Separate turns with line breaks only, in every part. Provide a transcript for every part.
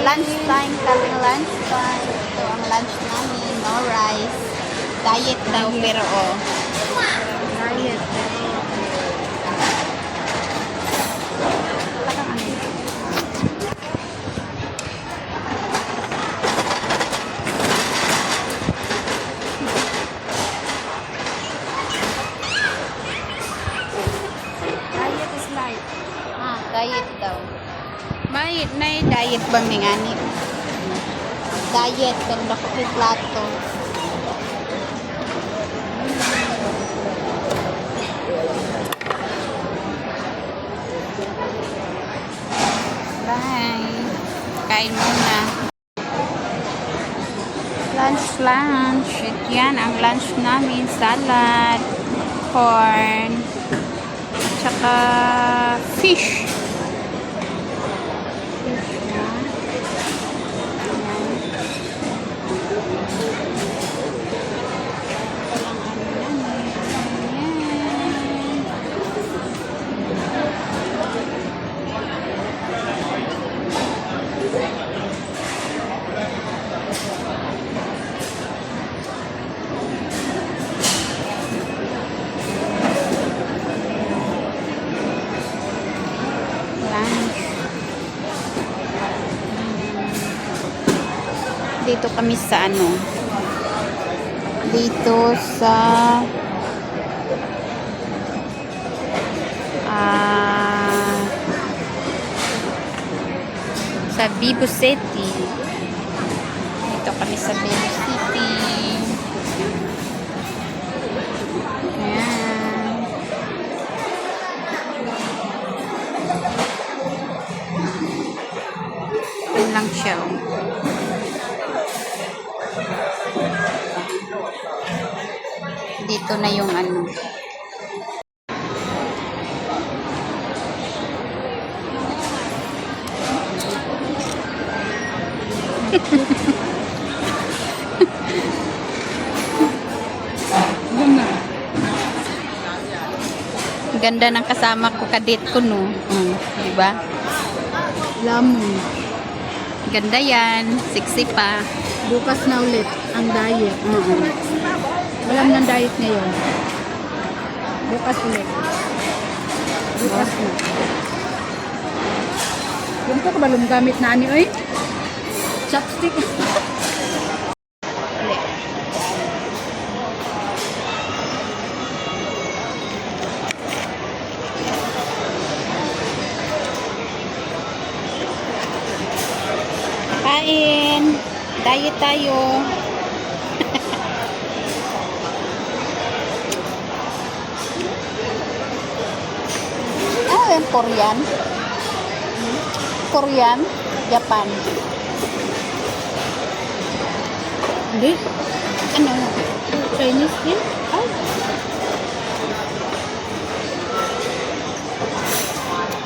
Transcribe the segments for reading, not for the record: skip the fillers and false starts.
Lunch time kami, lunch time. Ito ang lunch namin, no rice. Diet daw, pero oh.
Diet.
Parang ano.
Diet is life.
Diet daw. May diet bang ni anip? Diet, ganda ko yung plato. Bye. Kain muna. Lunch. Yan ang lunch namin. Salad, corn, tsaka fish. Dito kami sa ano, dito sa Bibu City. Dito kami sa Bibu City. Ayan. Yan lang siya. Dito na yung ano. Ganda ng kasama ko, kadit ko, no? Diba?
Lamon.
Ganda yan. Sexy pa.
Bukas na ulit ang diet. Walang ng diet ngayon. Bukas ulit. Bukas na. Yung po kabalong gamit na ani, oy. Chopstick.
Kain. Diet tayo. Ano yan? Korean? Korean? Japan?
Hindi.
Ano?
Chinese din?
Ay.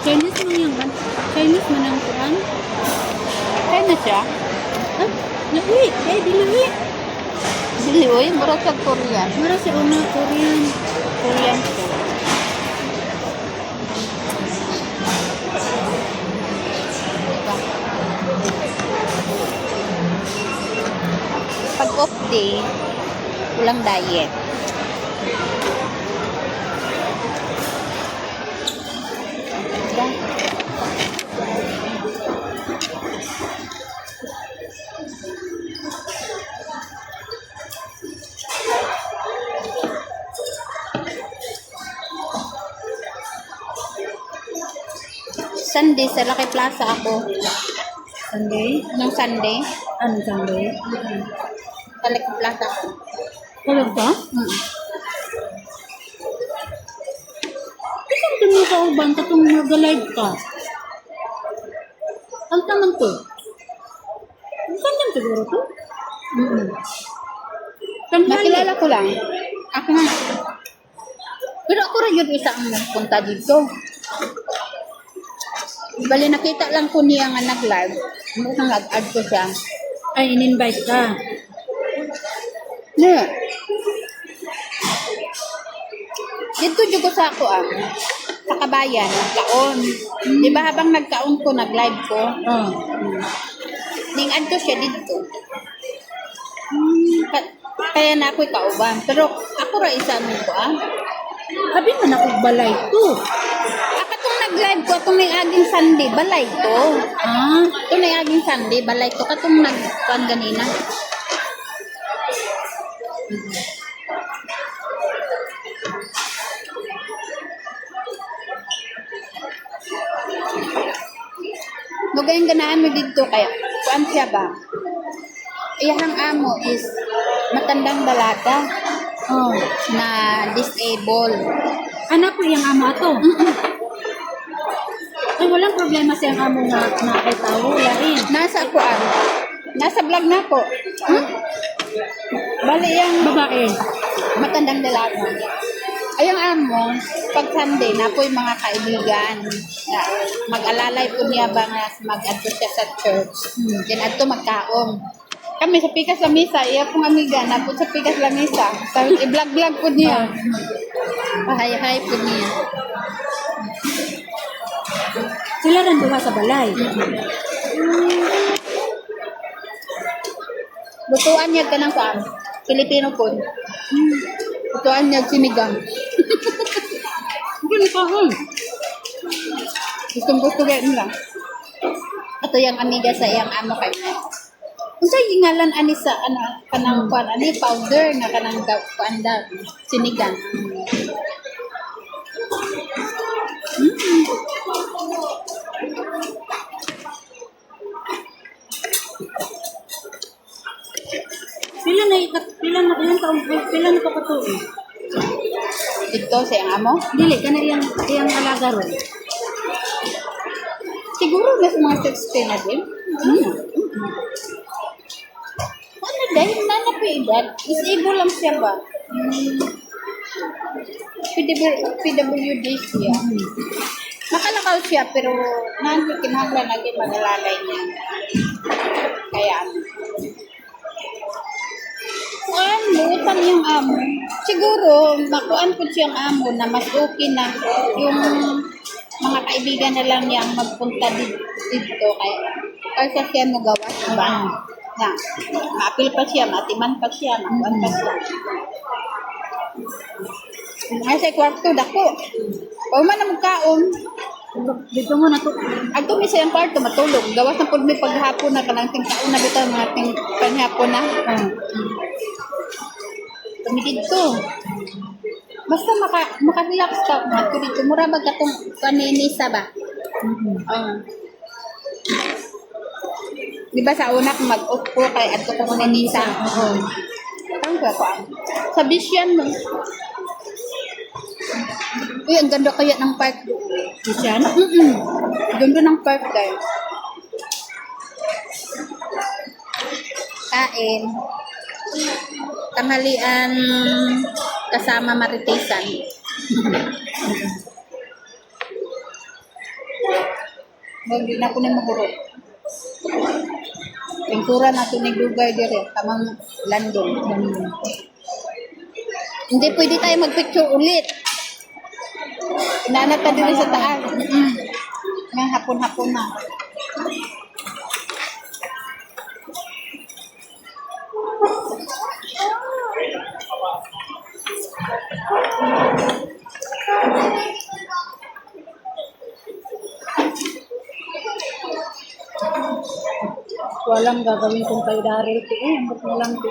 Chinese man yung kan? Chinese man ang kuan?
China siya?
Ah, nauwi. Eh, diluwi.
Dili, uy. Murag sa Korean.
Mara si una Korean.
Korean siya. Pag off day, walang diet. Diba? Sunday, sa Lucky Plaza ako.
Sunday?
Nung Sunday,
Ano Sunday?
sa Lucky Plaza ako.
Kulag ka? Isang tuloy ka uban, katong mag-live ka. Ang taman to? Saan yan siguro to?
Nakilala ko lang. Ako nga. Pero ako rin yun isa ang nagpunta dito. Bali, nakita lang ko niya nga nag-live. Mukhang nag-add ko siya.
Ay, in-invite ka.
Ne. Dito juga sa ako sa kabayan, nagkaon. Di ba habang nagkaon ko, nag-live ko?
Oh.
Ning adto siya dito. Kaya na ako'y kauban. Pero ako ra isa mo ko
Abi man ako balay to.
Katong nag-live ko, atong ning aging Sunday, balay to.
Ah,
Ito ning aging Sunday, balay to. Katong nag-kuan ganina. Magayon ganaan mo dito kaya kuan siya ba? Iyang amo is matandang dalaga
oh.
na disabled.
Anak ko yung amo ato. Ay, walang problema siyang amo nga nakakitaw. Lain.
Nasa kuan. Nasa vlog na ko. Bali yang
Babae.
matandang dalaga. Ayang amo, pag Sunday na po yung mga kaibigan na mag-alalay po niya ba nga mag-adto siya sa church. Then adto magkaon. Kami sa pikas la misa, iya pong amiga na po sa pikas la misa. Tapos i-vlog-vlog po niya. Pahay-hay po niya.
Sila rin duha sa balay.
Lutuan niya ka ng kuan. Pilipino po. Lutuan niya sinigang.
Hindi pa hon.
Gusto ganyan lang. Ato yung amiga sa iyang amo kay. Kung sa ngalan ani sa kanang kuan ani powder nga kanang kuan da sinigang.
Ilang taon pila na pakatuo.
Dito sa iyang amo.
Dili kana iyang alaga ron.
Siguro na sa mga 16 na din. Ano dahil nanap yung edad? Disable lang siya ba? PWD siya. Makalakaw siya pero nanti kinahanglan lagi magalalay niya. Kaya buutan yung amo. Siguro, makuan po siyang amo na mas okay na yung mga kaibigan na lang niyang magpunta dito kaysa siya mo gawas ba? Na, maapil pa siya, matiman pa siya, makuan pa siya. Ay, sa kwarto, dako. Pag man na magkaon,
Dito mo na to.
agto mi sa iyang kwarto, matulog. Gawas na po may paghapon na kanang tingkaon na bitaw mga panghapon na. Tumigid to. Basta maka-relax ka. Dito, mura ba katong paninisa ba? Di ba sa una kung mag-off ko kay ato ko paninisa? Tangka ko. Sa Bisyan mo. Uy, ang ganda kaya ng park.
Bisyan?
Ganda ng park guys. Kain. Tanghalian kasama maritesan. Hindi na ko na mahurot. Pintura na ito ni Dugay dire, tamang London. Hindi pwede tayo magpicture ulit. Inanat ka din sa taas. May hapon-hapon na.
Walang gagawin kong kay Daryl ko. Ambot na lang ko.